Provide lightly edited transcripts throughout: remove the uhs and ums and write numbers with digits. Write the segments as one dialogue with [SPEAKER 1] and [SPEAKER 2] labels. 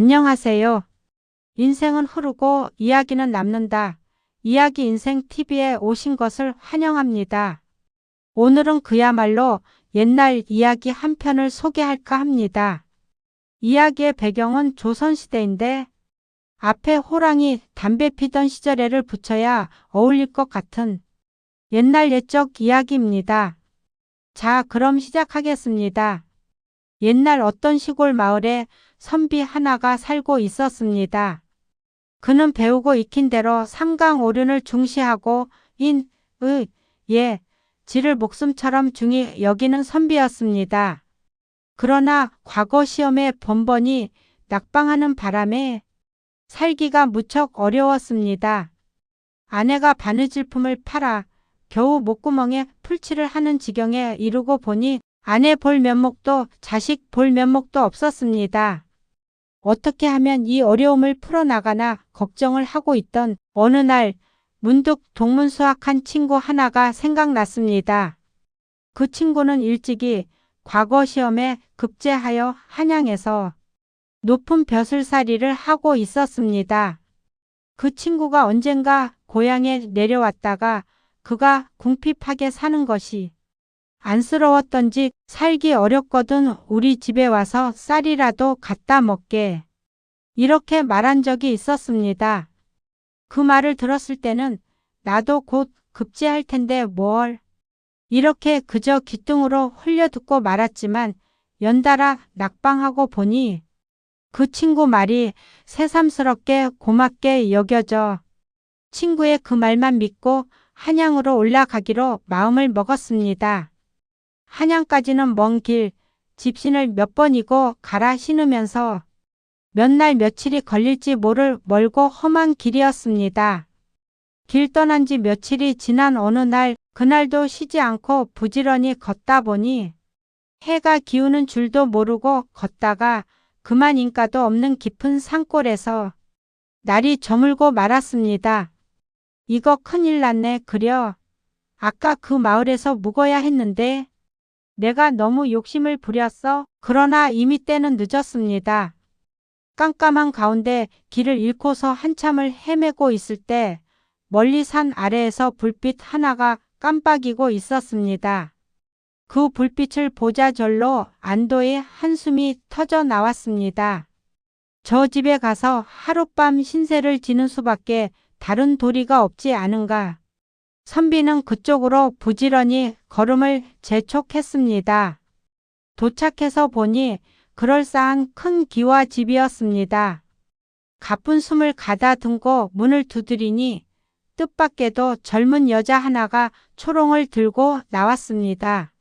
[SPEAKER 1] 안녕하세요. 인생은 흐르고 이야기는 남는다. 이야기 인생 TV에 오신 것을 환영합니다. 오늘은 그야말로 옛날 이야기 한 편을 소개할까 합니다. 이야기의 배경은 조선시대인데 앞에 호랑이 담배 피던 시절에를 붙여야 어울릴 것 같은 옛날 옛적 이야기입니다. 자, 그럼 시작하겠습니다. 옛날 어떤 시골 마을에 선비 하나가 살고 있었습니다. 그는 배우고 익힌 대로 삼강오륜을 중시하고 인, 의, 예, 지를 목숨처럼 중히 여기는 선비였습니다. 그러나 과거 시험에 번번이 낙방하는 바람에 살기가 무척 어려웠습니다. 아내가 바느질품을 팔아 겨우 목구멍에 풀칠을 하는 지경에 이르고 보니 아내 볼 면목도 자식 볼 면목도 없었습니다. 어떻게 하면 이 어려움을 풀어나가나 걱정을 하고 있던 어느 날 문득 동문수학한 친구 하나가 생각났습니다. 그 친구는 일찍이 과거 시험에 급제하여 한양에서 높은 벼슬살이를 하고 있었습니다. 그 친구가 언젠가 고향에 내려왔다가 그가 궁핍하게 사는 것이 안쓰러웠던지 살기 어렵거든 우리 집에 와서 쌀이라도 갖다 먹게 이렇게 말한 적이 있었습니다. 그 말을 들었을 때는 나도 곧 급제할 텐데 뭘 이렇게 그저 귓등으로 흘려듣고 말았지만 연달아 낙방하고 보니 그 친구 말이 새삼스럽게 고맙게 여겨져 친구의 그 말만 믿고 한양으로 올라가기로 마음을 먹었습니다. 한양까지는 먼 길, 집신을 몇 번이고 갈아 신으면서 몇 날 며칠이 걸릴지 모를 멀고 험한 길이었습니다. 길 떠난 지 며칠이 지난 어느 날 그날도 쉬지 않고 부지런히 걷다 보니 해가 기우는 줄도 모르고 걷다가 그만 인가도 없는 깊은 산골에서 날이 저물고 말았습니다. 이거 큰일 났네 그려. 아까 그 마을에서 묵어야 했는데 내가 너무 욕심을 부렸어. 그러나 이미 때는 늦었습니다. 깜깜한 가운데 길을 잃고서 한참을 헤매고 있을 때 멀리 산 아래에서 불빛 하나가 깜빡이고 있었습니다. 그 불빛을 보자 절로 안도의 한숨이 터져 나왔습니다. 저 집에 가서 하룻밤 신세를 지는 수밖에 다른 도리가 없지 않은가. 선비는 그쪽으로 부지런히 걸음을 재촉했습니다. 도착해서 보니 그럴싸한 큰 기와 집이었습니다. 가쁜 숨을 가다듬고 문을 두드리니 뜻밖에도 젊은 여자 하나가 초롱을 들고 나왔습니다.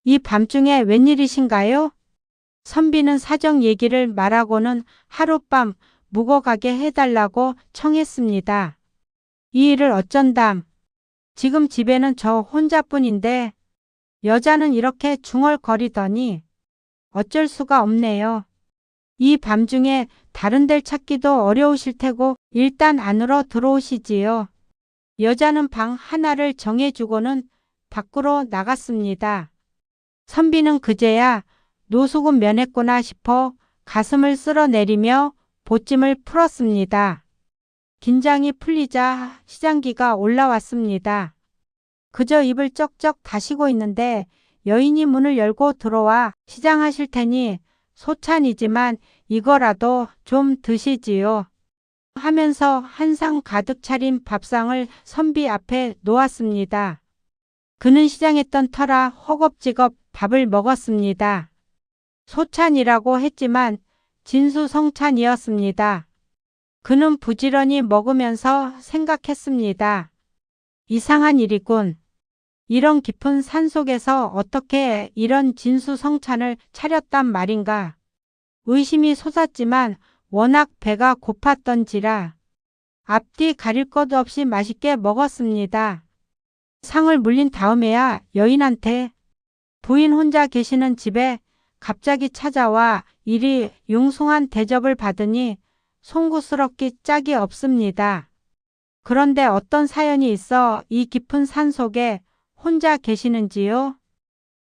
[SPEAKER 1] 이 밤중에 웬일이신가요? 선비는 사정 얘기를 말하고는 하룻밤 묵어가게 해달라고 청했습니다. 이 일을 어쩐담. 지금 집에는 저 혼자뿐인데 여자는 이렇게 중얼거리더니 어쩔 수가 없네요. 이 밤중에 다른 데를 찾기도 어려우실 테고 일단 안으로 들어오시지요. 여자는 방 하나를 정해주고는 밖으로 나갔습니다. 선비는 그제야 노숙은 면했구나 싶어 가슴을 쓸어내리며 보찜을 풀었습니다. 긴장이 풀리자 시장기가 올라왔습니다. 그저 입을 쩍쩍 다시고 있는데 여인이 문을 열고 들어와 시장하실 테니 소찬이지만 이거라도 좀 드시지요. 하면서 한 상 가득 차린 밥상을 선비 앞에 놓았습니다. 그는 시장했던 터라 허겁지겁 밥을 먹었습니다. 소찬이라고 했지만 진수성찬이었습니다. 그는 부지런히 먹으면서 생각했습니다. 이상한 일이군. 이런 깊은 산속에서 어떻게 이런 진수성찬을 차렸단 말인가. 의심이 솟았지만 워낙 배가 고팠던지라 앞뒤 가릴 것 없이 맛있게 먹었습니다. 상을 물린 다음에야 여인한테 부인 혼자 계시는 집에 갑자기 찾아와 이리 융숭한 대접을 받으니 송구스럽기 짝이 없습니다. 그런데 어떤 사연이 있어 이 깊은 산속에 혼자 계시는지요?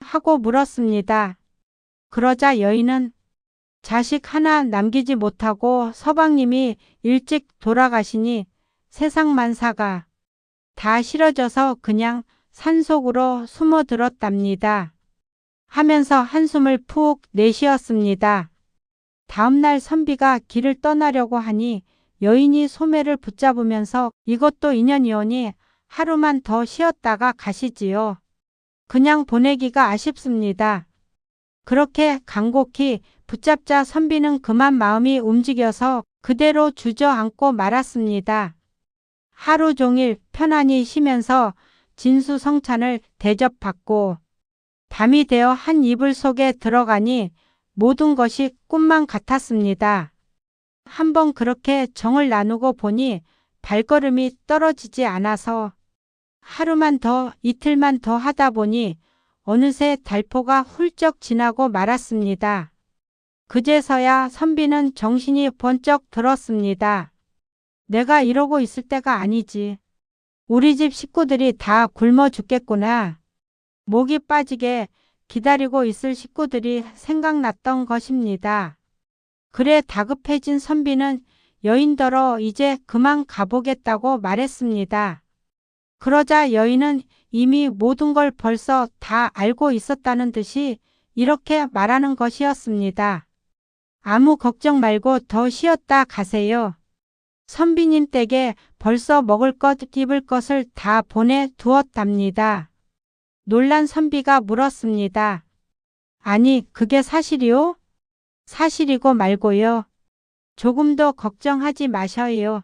[SPEAKER 1] 하고 물었습니다. 그러자 여인은 자식 하나 남기지 못하고 서방님이 일찍 돌아가시니 세상 만사가 다 싫어져서 그냥 산속으로 숨어들었답니다. 하면서 한숨을 푹 내쉬었습니다. 다음날 선비가 길을 떠나려고 하니 여인이 소매를 붙잡으면서 이것도 인연이오니 하루만 더 쉬었다가 가시지요. 그냥 보내기가 아쉽습니다. 그렇게 간곡히 붙잡자 선비는 그만 마음이 움직여서 그대로 주저앉고 말았습니다. 하루 종일 편안히 쉬면서 진수성찬을 대접받고 밤이 되어 한 이불 속에 들어가니 모든 것이 꿈만 같았습니다. 한번 그렇게 정을 나누고 보니 발걸음이 떨어지지 않아서 하루만 더 이틀만 더 하다 보니 어느새 달포가 훌쩍 지나고 말았습니다. 그제서야 선비는 정신이 번쩍 들었습니다. 내가 이러고 있을 때가 아니지. 우리 집 식구들이 다 굶어 죽겠구나. 목이 빠지게 기다리고 있을 식구들이 생각났던 것입니다. 그래 다급해진 선비는 여인더러 이제 그만 가보겠다고 말했습니다. 그러자 여인은 이미 모든 걸 벌써 다 알고 있었다는 듯이 이렇게 말하는 것이었습니다. 아무 걱정 말고 더 쉬었다 가세요. 선비님 댁에 벌써 먹을 것, 입을 것을 다 보내두었답니다. 놀란 선비가 물었습니다. 아니, 그게 사실이요? 사실이고 말고요. 조금도 걱정하지 마셔요.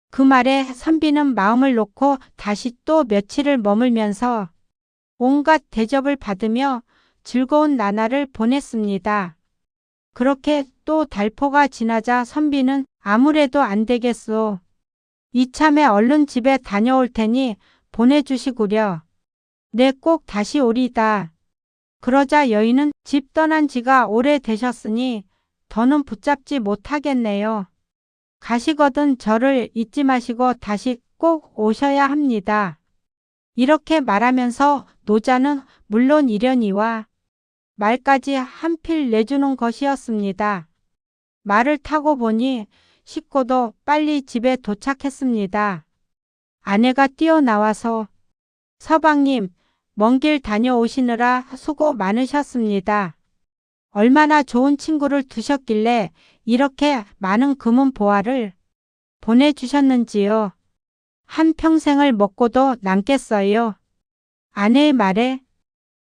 [SPEAKER 1] 그 말에 선비는 마음을 놓고 다시 또 며칠을 머물면서 온갖 대접을 받으며 즐거운 나날을 보냈습니다. 그렇게 또 달포가 지나자 선비는 아무래도 안 되겠소. 이참에 얼른 집에 다녀올 테니 보내주시구려. 네, 꼭 다시 오리다. 그러자 여인은 집 떠난 지가 오래되셨으니 더는 붙잡지 못하겠네요. 가시거든 저를 잊지 마시고 다시 꼭 오셔야 합니다. 이렇게 말하면서 노자는 물론 이련이와 말까지 한필 내주는 것이었습니다. 말을 타고 보니 식구도 빨리 집에 도착했습니다. 아내가 뛰어나와서 서방님, 먼 길 다녀오시느라 수고 많으셨습니다. 얼마나 좋은 친구를 두셨길래 이렇게 많은 금은 보화를 보내주셨는지요. 한평생을 먹고도 남겠어요. 아내의 말에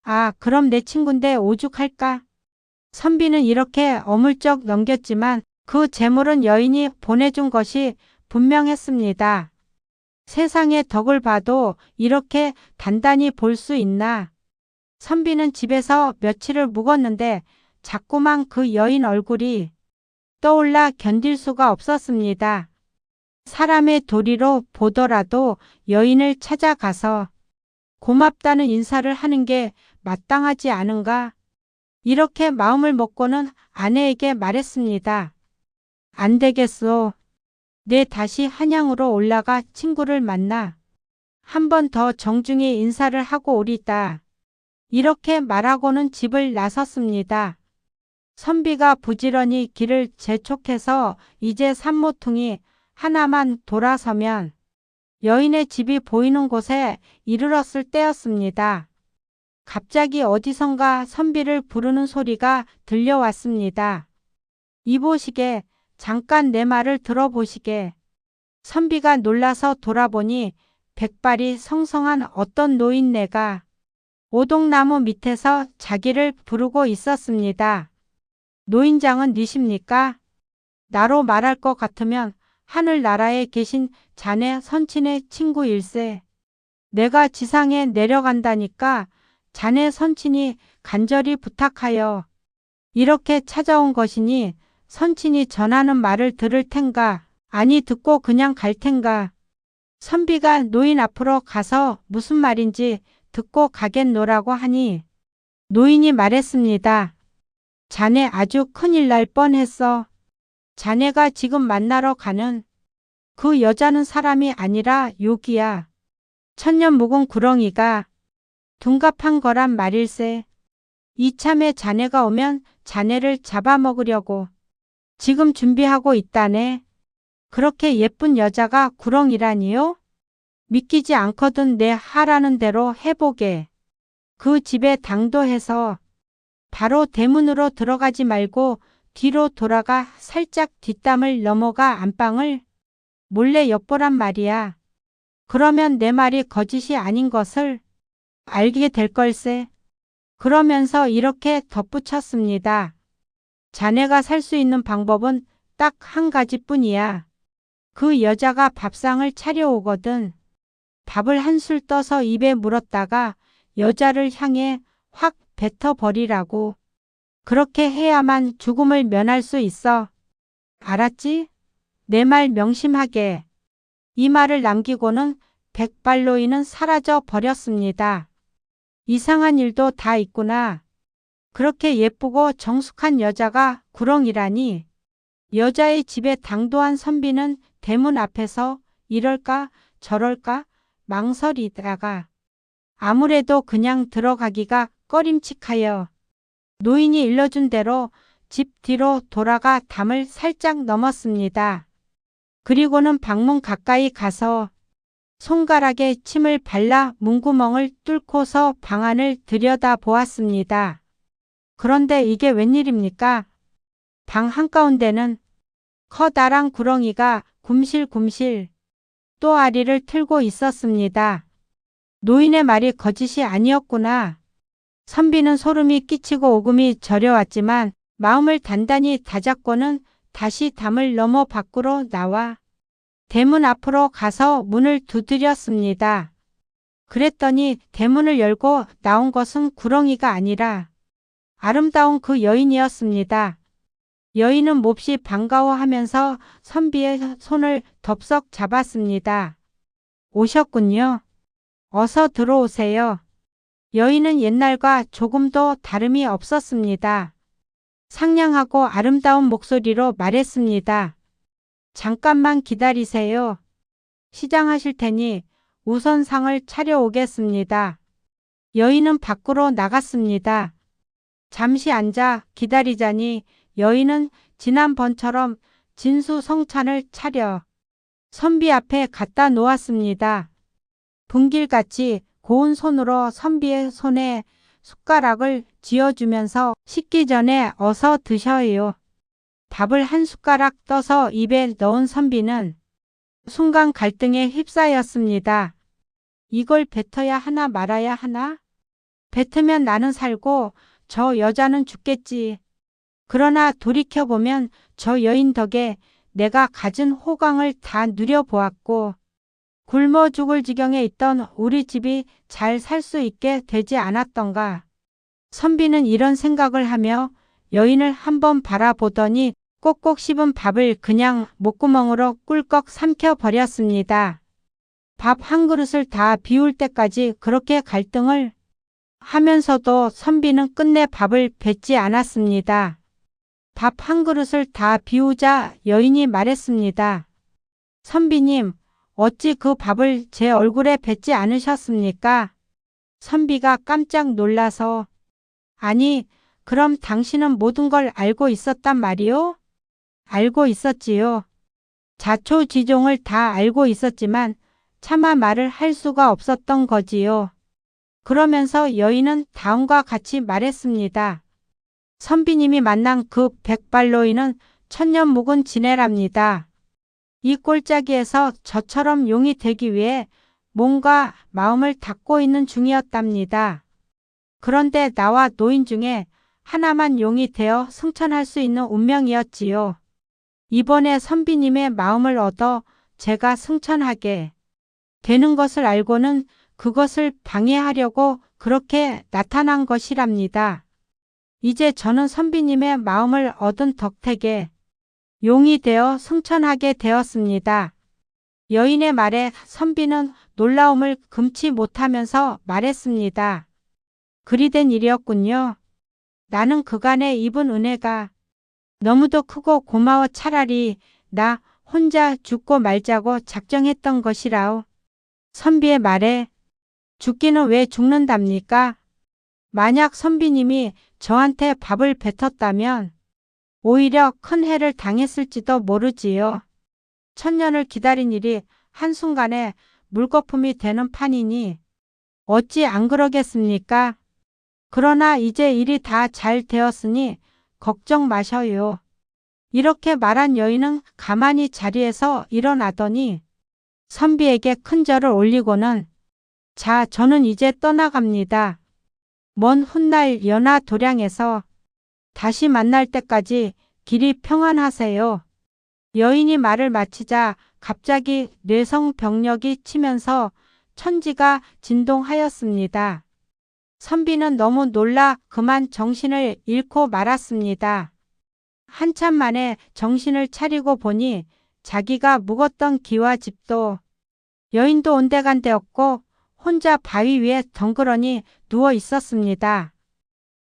[SPEAKER 1] 아, 그럼 내 친구인데 오죽할까? 선비는 이렇게 어물쩍 넘겼지만 그 재물은 여인이 보내준 것이 분명했습니다. 세상의 덕을 봐도 이렇게 단단히 볼 수 있나? 선비는 집에서 며칠을 묵었는데 자꾸만 그 여인 얼굴이 떠올라 견딜 수가 없었습니다. 사람의 도리로 보더라도 여인을 찾아가서 고맙다는 인사를 하는 게 마땅하지 않은가? 이렇게 마음을 먹고는 아내에게 말했습니다. 안 되겠소. 내 다시 한양으로 올라가 친구를 만나 한 번 더 정중히 인사를 하고 오리다. 이렇게 말하고는 집을 나섰습니다. 선비가 부지런히 길을 재촉해서 이제 산모퉁이 하나만 돌아서면 여인의 집이 보이는 곳에 이르렀을 때였습니다. 갑자기 어디선가 선비를 부르는 소리가 들려왔습니다. 이보시게, 잠깐 내 말을 들어보시게. 선비가 놀라서 돌아보니 백발이 성성한 어떤 노인네가 오동나무 밑에서 자기를 부르고 있었습니다. 노인장은 니십니까? 나로 말할 것 같으면 하늘나라에 계신 자네 선친의 친구일세. 내가 지상에 내려간다니까 자네 선친이 간절히 부탁하여 이렇게 찾아온 것이니 선친이 전하는 말을 들을 텐가 아니 듣고 그냥 갈 텐가. 선비가 노인 앞으로 가서 무슨 말인지 듣고 가겠노라고 하니 노인이 말했습니다. 자네 아주 큰일 날 뻔했어. 자네가 지금 만나러 가는 그 여자는 사람이 아니라 욕이야. 천년 묵은 구렁이가 둔갑한 거란 말일세. 이참에 자네가 오면 자네를 잡아먹으려고 지금 준비하고 있다네. 그렇게 예쁜 여자가 구렁이라니요? 믿기지 않거든. 내 하라는 대로 해보게. 그 집에 당도해서 바로 대문으로 들어가지 말고 뒤로 돌아가 살짝 뒷담을 넘어가 안방을 몰래 엿보란 말이야. 그러면 내 말이 거짓이 아닌 것을 알게 될 걸세. 그러면서 이렇게 덧붙였습니다. 자네가 살 수 있는 방법은 딱 한 가지뿐이야. 그 여자가 밥상을 차려오거든. 밥을 한술 떠서 입에 물었다가 여자를 향해 확 뱉어버리라고. 그렇게 해야만 죽음을 면할 수 있어. 알았지? 내 말 명심하게. 이 말을 남기고는 백발노인은 사라져 버렸습니다. 이상한 일도 다 있구나. 그렇게 예쁘고 정숙한 여자가 구렁이라니. 여자의 집에 당도한 선비는 대문 앞에서 이럴까 저럴까 망설이다가 아무래도 그냥 들어가기가 꺼림칙하여 노인이 일러준 대로 집 뒤로 돌아가 담을 살짝 넘었습니다. 그리고는 방문 가까이 가서 손가락에 침을 발라 문구멍을 뚫고서 방 안을 들여다보았습니다. 그런데 이게 웬일입니까? 방 한가운데는 커다란 구렁이가 굼실굼실 또아리를 틀고 있었습니다. 노인의 말이 거짓이 아니었구나. 선비는 소름이 끼치고 오금이 저려왔지만 마음을 단단히 다잡고는 다시 담을 넘어 밖으로 나와 대문 앞으로 가서 문을 두드렸습니다. 그랬더니 대문을 열고 나온 것은 구렁이가 아니라 아름다운 그 여인이었습니다. 여인은 몹시 반가워하면서 선비의 손을 덥석 잡았습니다. 오셨군요. 어서 들어오세요. 여인은 옛날과 조금도 다름이 없었습니다. 상냥하고 아름다운 목소리로 말했습니다. 잠깐만 기다리세요. 시장하실 테니 우선 상을 차려오겠습니다. 여인은 밖으로 나갔습니다. 잠시 앉아 기다리자니 여인은 지난번처럼 진수성찬을 차려 선비 앞에 갖다 놓았습니다. 분길같이 고운 손으로 선비의 손에 숟가락을 쥐어주면서 식기 전에 어서 드셔요. 밥을 한 숟가락 떠서 입에 넣은 선비는 순간 갈등에 휩싸였습니다. 이걸 뱉어야 하나 말아야 하나? 뱉으면 나는 살고 저 여자는 죽겠지. 그러나 돌이켜보면 저 여인 덕에 내가 가진 호강을 다 누려보았고 굶어 죽을 지경에 있던 우리 집이 잘 살 수 있게 되지 않았던가. 선비는 이런 생각을 하며 여인을 한번 바라보더니 꼭꼭 씹은 밥을 그냥 목구멍으로 꿀꺽 삼켜버렸습니다. 밥 한 그릇을 다 비울 때까지 그렇게 갈등을 하면서도 선비는 끝내 밥을 뱉지 않았습니다. 밥 한 그릇을 다 비우자 여인이 말했습니다. 선비님, 어찌 그 밥을 제 얼굴에 뱉지 않으셨습니까? 선비가 깜짝 놀라서 아니, 그럼 당신은 모든 걸 알고 있었단 말이오? 알고 있었지요. 자초지종을 다 알고 있었지만 차마 말을 할 수가 없었던 거지요. 그러면서 여인은 다음과 같이 말했습니다. 선비님이 만난 그 백발노인은 천년 묵은 지네랍니다. 이 꼴짜기에서 저처럼 용이 되기 위해 몸과 마음을 닫고 있는 중이었답니다. 그런데 나와 노인 중에 하나만 용이 되어 승천할 수 있는 운명이었지요. 이번에 선비님의 마음을 얻어 제가 승천하게 되는 것을 알고는 그것을 방해하려고 그렇게 나타난 것이랍니다. 이제 저는 선비님의 마음을 얻은 덕택에 용이 되어 승천하게 되었습니다. 여인의 말에 선비는 놀라움을 금치 못하면서 말했습니다. 그리 된 일이었군요. 나는 그간에 입은 은혜가 너무도 크고 고마워. 차라리 나 혼자 죽고 말자고 작정했던 것이라오. 선비의 말에 죽기는 왜 죽는답니까? 만약 선비님이 저한테 밥을 뱉었다면 오히려 큰 해를 당했을지도 모르지요. 천년을 기다린 일이 한순간에 물거품이 되는 판이니 어찌 안 그러겠습니까? 그러나 이제 일이 다 잘 되었으니 걱정 마셔요. 이렇게 말한 여인은 가만히 자리에서 일어나더니 선비에게 큰 절을 올리고는 자, 저는 이제 떠나갑니다. 먼 훗날 연화 도량에서 다시 만날 때까지 길이 평안하세요. 여인이 말을 마치자 갑자기 뇌성병력이 치면서 천지가 진동하였습니다. 선비는 너무 놀라 그만 정신을 잃고 말았습니다. 한참 만에 정신을 차리고 보니 자기가 묵었던 기와 집도 여인도 온데간데 없고 혼자 바위 위에 덩그러니 누워 있었습니다.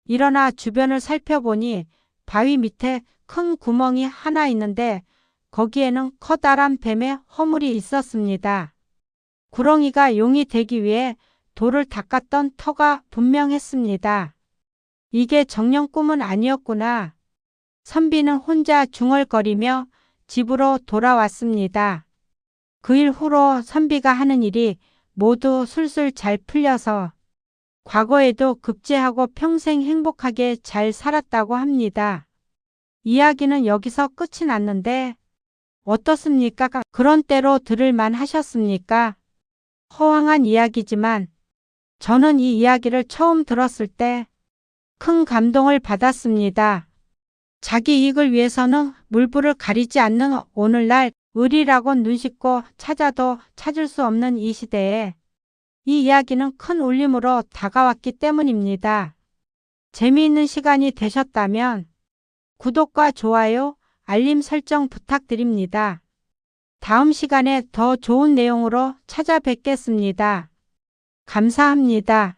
[SPEAKER 1] 일어나 주변을 살펴보니 바위 밑에 큰 구멍이 하나 있는데 거기에는 커다란 뱀의 허물이 있었습니다. 구렁이가 용이 되기 위해 돌을 닦았던 터가 분명했습니다. 이게 정녕 꿈은 아니었구나. 선비는 혼자 중얼거리며 집으로 돌아왔습니다. 그 일 후로 선비가 하는 일이 모두 술술 잘 풀려서 과거에도 급제하고 평생 행복하게 잘 살았다고 합니다. 이야기는 여기서 끝이 났는데 어떻습니까? 그런 때로 들을만 하셨습니까? 허황한 이야기지만 저는 이 이야기를 처음 들었을 때 큰 감동을 받았습니다. 자기 이익을 위해서는 물불을 가리지 않는 오늘날 을이라고 눈 씻고 찾아도 찾을 수 없는 이 시대에 이 이야기는 큰 울림으로 다가왔기 때문입니다. 재미있는 시간이 되셨다면 구독과 좋아요, 알림 설정 부탁드립니다. 다음 시간에 더 좋은 내용으로 찾아뵙겠습니다. 감사합니다.